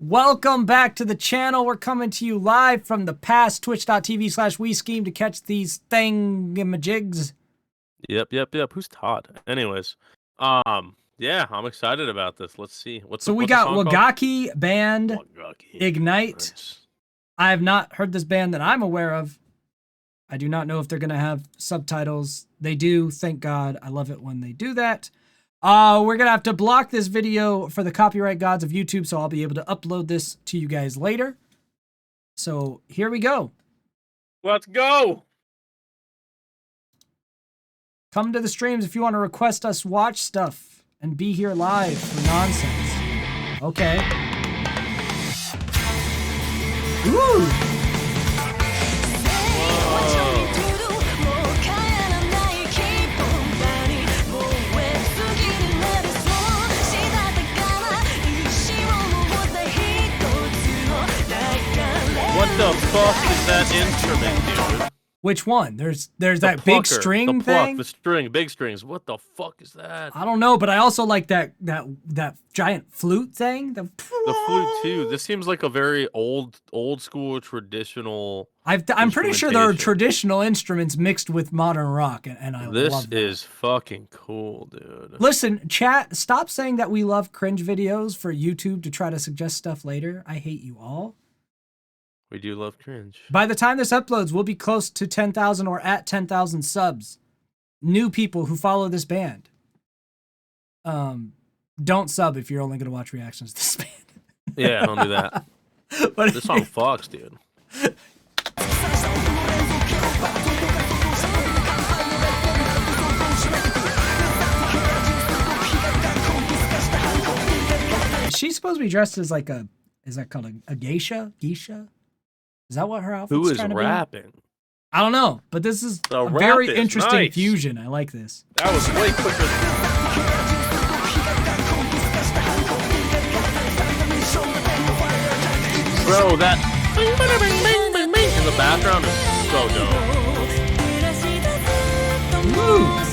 Welcome back to the channel. We're coming to you live from the past, twitch.tv/WeScheme to catch these thingamajigs. Yep. Who's Todd? Anyways, yeah, I'm excited about this. Let's see. So we got Wagakki band, Wagakki. Ignite. Nice. I have not heard this band that I'm aware of. I do not know if they're going to have subtitles. They do, thank God. I love it when they do that. We're going to have to block this video for the copyright gods of YouTube, so I'll be able to upload this to you guys later. So here we go. Let's go. Come to the streams if you want to request us watch stuff and be here live for nonsense. Okay. Ooh. What the fuck is that instrument, dude? Which one? There's that big string thing. The string, big strings. What the fuck is that? I don't know, but I also like that giant flute thing. The flute too. This seems like a very old school traditional. I'm pretty sure there are traditional instruments mixed with modern rock, and I love that. This is fucking cool, dude. Listen, chat, stop saying that we love cringe videos for YouTube to try to suggest stuff later. I hate you all. We do love cringe. By the time this uploads, we'll be close to 10,000 or at 10,000 subs. New people who follow this band. Don't sub if you're only going to watch reactions to this band. Yeah, don't do that. But this song fucks, dude. She's supposed to be dressed as like a, is that called a geisha? Geisha? Is that what her outfit's Who is trying to rapping? Be? I don't know, but this is a very interesting nice. fusion. I like this. That was way quicker. Bro, that in the background is so dope. Woo.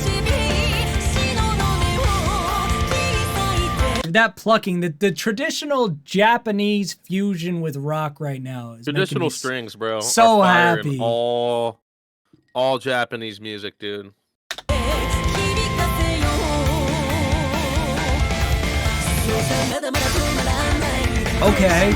That plucking, the traditional Japanese fusion with rock right now is traditional strings, bro. So happy. All Japanese music, dude. Okay.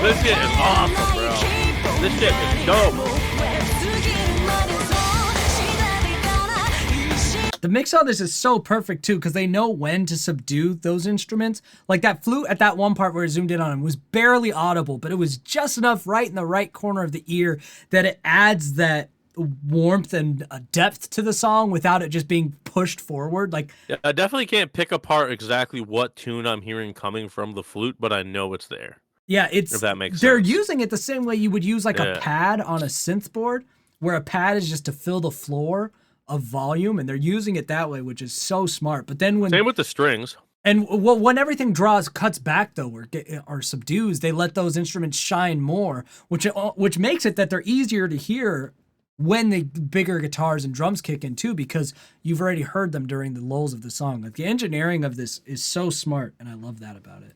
This shit is awesome, bro. This shit is dope. The mix on this is so perfect too, because they know when to subdue those instruments. Like that flute at that one part where it zoomed in on him was barely audible, but it was just enough right in the right corner of the ear that it adds that warmth and depth to the song without it just being pushed forward. Like, yeah, I definitely can't pick apart exactly what tune I'm hearing coming from the flute, but I know it's there. Yeah, it's, if that makes they're sense. using it the same way you would use like a pad on a synth board, where a pad is just to fill the floor of volume, and they're using it that way, which is so smart. But then when same with the strings, and when everything cuts back though, or subdues, they let those instruments shine more, which makes it that they're easier to hear when the bigger guitars and drums kick in too, because you've already heard them during the lulls of the song. Like the engineering of this is so smart, and I love that about it.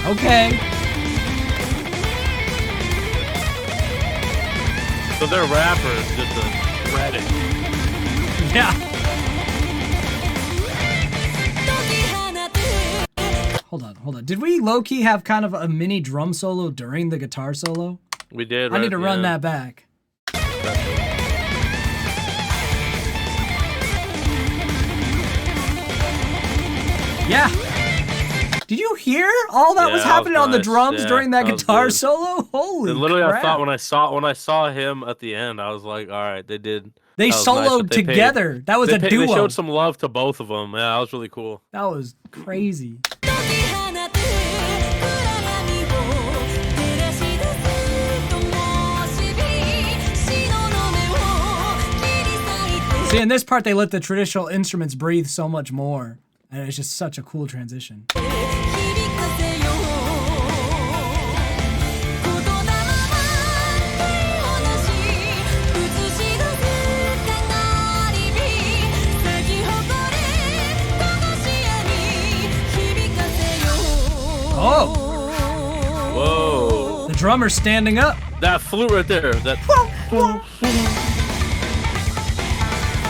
Okay. So their rapper is just a Reddit. Yeah. Hold on. Did we low-key have kind of a mini drum solo during the guitar solo? We did. I need to run that back. Yeah. Did you hear all that was happening on the drums during that guitar solo? Holy literally, crap. I thought when I saw him at the end, I was like, all right, they did. They soloed together. That was a duo. They showed some love to both of them. Yeah, that was really cool. That was crazy. See, in this part, they let the traditional instruments breathe so much more. And it's just such a cool transition. Oh! Whoa! The drummer's standing up. That flute right there. That.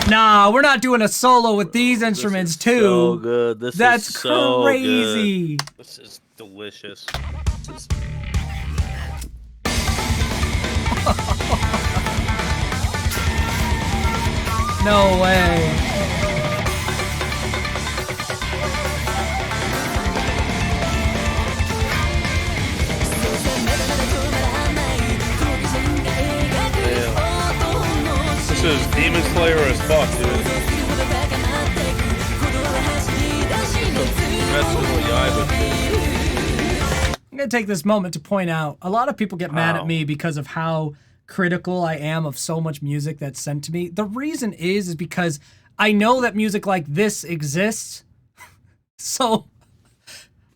Nah, we're not doing a solo with these instruments too. So good. That's is so crazy. Good. This is delicious. No way. This is Demon Slayer as fuck, dude. I'm gonna take this moment to point out a lot of people get mad at me because of how critical I am of so much music that's sent to me. The reason is because I know that music like this exists. So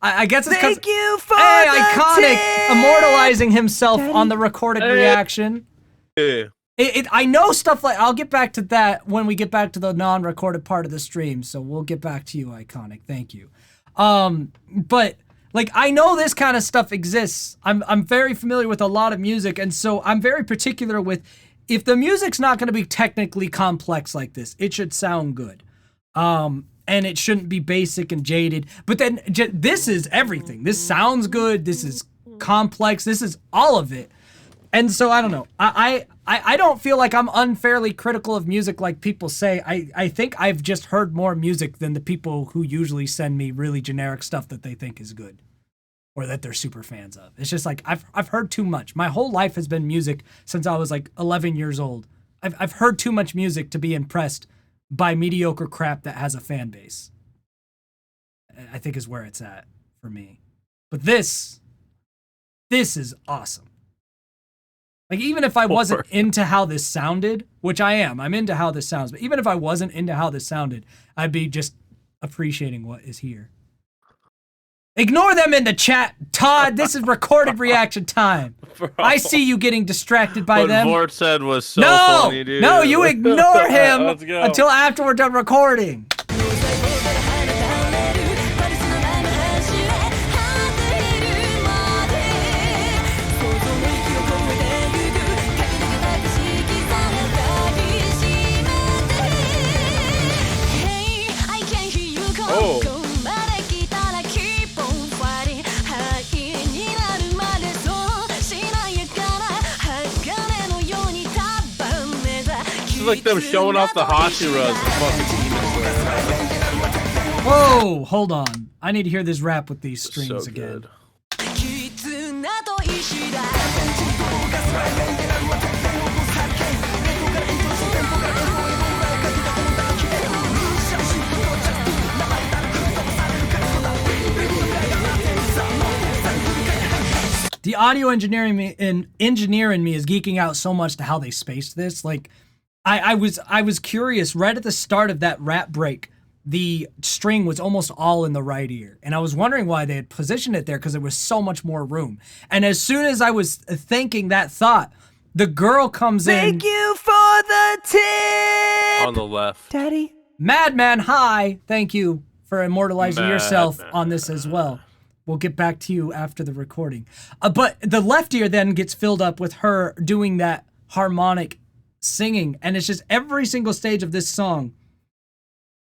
I guess it's because Thank you for Iconic immortalizing himself on the recorded reaction. Yeah. I know stuff like, I'll get back to that when we get back to the non-recorded part of the stream. So we'll get back to you, Iconic. Thank you. But like, I know this kind of stuff exists. I'm very familiar with a lot of music, and so I'm very particular with, if the music's not going to be technically complex like this, it should sound good. And it shouldn't be basic and jaded. But then this is everything. This sounds good. This is complex. This is all of it. And so I don't know. I don't feel like I'm unfairly critical of music like people say. I think I've just heard more music than the people who usually send me really generic stuff that they think is good or that they're super fans of. It's just like I've heard too much. My whole life has been music since I was like 11 years old. I've heard too much music to be impressed by mediocre crap that has a fan base. I think is where it's at for me. But this is awesome. Like, even if I wasn't into how this sounded, which I am, I'm into how this sounds, but even if I wasn't into how this sounded, I'd be just appreciating what is here. Ignore them in the chat, Todd. This is recorded reaction time. Bro. I see you getting distracted by what them. What Vort said was so funny, dude. No, you ignore him Let's go. until after we're done recording. Oh. This is like them showing off the Hashiras and fucking Demon Slayer. Whoa, hold on. I need to hear this rap with these strings So again. good. The audio engineer in me is geeking out so much to how they spaced this. Like, I was curious. Right at the start of that rap break, the string was almost all in the right ear, and I was wondering why they had positioned it there because there was so much more room. And as soon as I was thinking that thought, the girl comes in. Thank you for the tip, On the left. Daddy. Madman, hi. Thank you for immortalizing yourself Madman. on this as well. We'll get back to you after the recording. But the left ear then gets filled up with her doing that harmonic singing. And it's just every single stage of this song,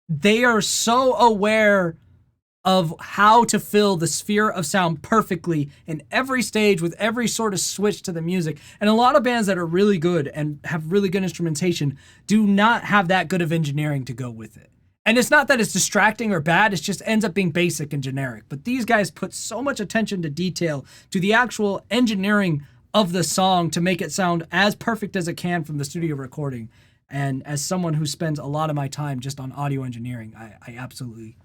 they are so aware of how to fill the sphere of sound perfectly in every stage with every sort of switch to the music. And a lot of bands that are really good and have really good instrumentation do not have that good of engineering to go with it. And it's not that it's distracting or bad, it just ends up being basic and generic. But these guys put so much attention to detail, to the actual engineering of the song to make it sound as perfect as it can from the studio recording. And as someone who spends a lot of my time just on audio engineering, I absolutely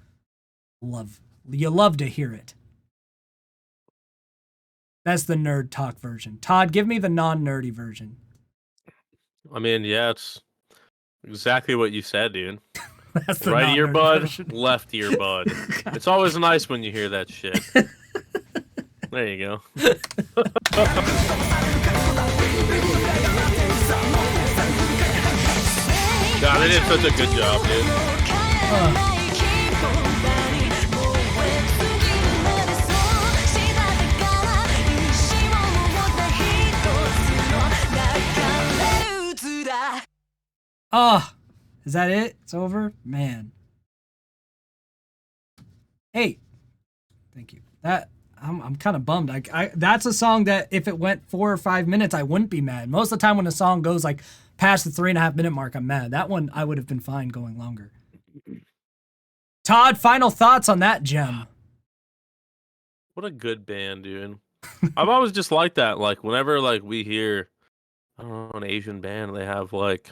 love to hear it. That's the nerd talk version. Todd, give me the non-nerdy version. I mean, yeah, it's exactly what you said, dude. That's the Right non-nerd earbud, version. left earbud. It's always nice when you hear that shit. There you go. God, they did such a good job, dude. Oh, is that it? It's over? Man. Hey. Thank you. I'm kind of bummed. That's a song that if it went 4 or 5 minutes, I wouldn't be mad. Most of the time when a song goes like past the 3.5 minute mark, I'm mad. That one I would have been fine going longer. Todd, final thoughts on that gem. What a good band, dude. I've always just liked that. Like whenever like we hear, I don't know, an Asian band, they have like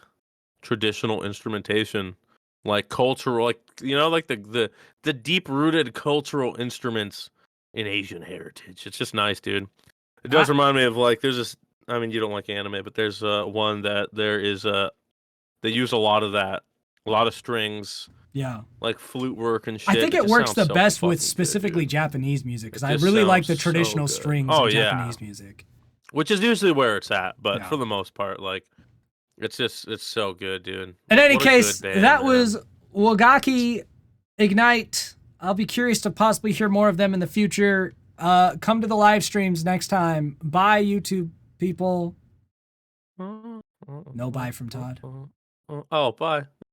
traditional instrumentation, like cultural, like like the deep rooted cultural instruments in Asian heritage. It's just nice, dude. It does remind me of like there's this. I mean, you don't like anime, but there's one that there is they use a lot of that, a lot of strings. Yeah. Like flute work and shit. I think it just works the sounds so best with fucking specifically good, Japanese music because It I just really like the sounds so traditional good. strings Oh, of yeah. Japanese music. which is usually where it's at. But Yeah. for the most part, like it's so good, dude. In any What a case, good band, that man. was Wagakki Ignite. I'll be curious to possibly hear more of them in the future. Come to the live streams next time. Bye, YouTube people. No bye from Todd. Oh, bye.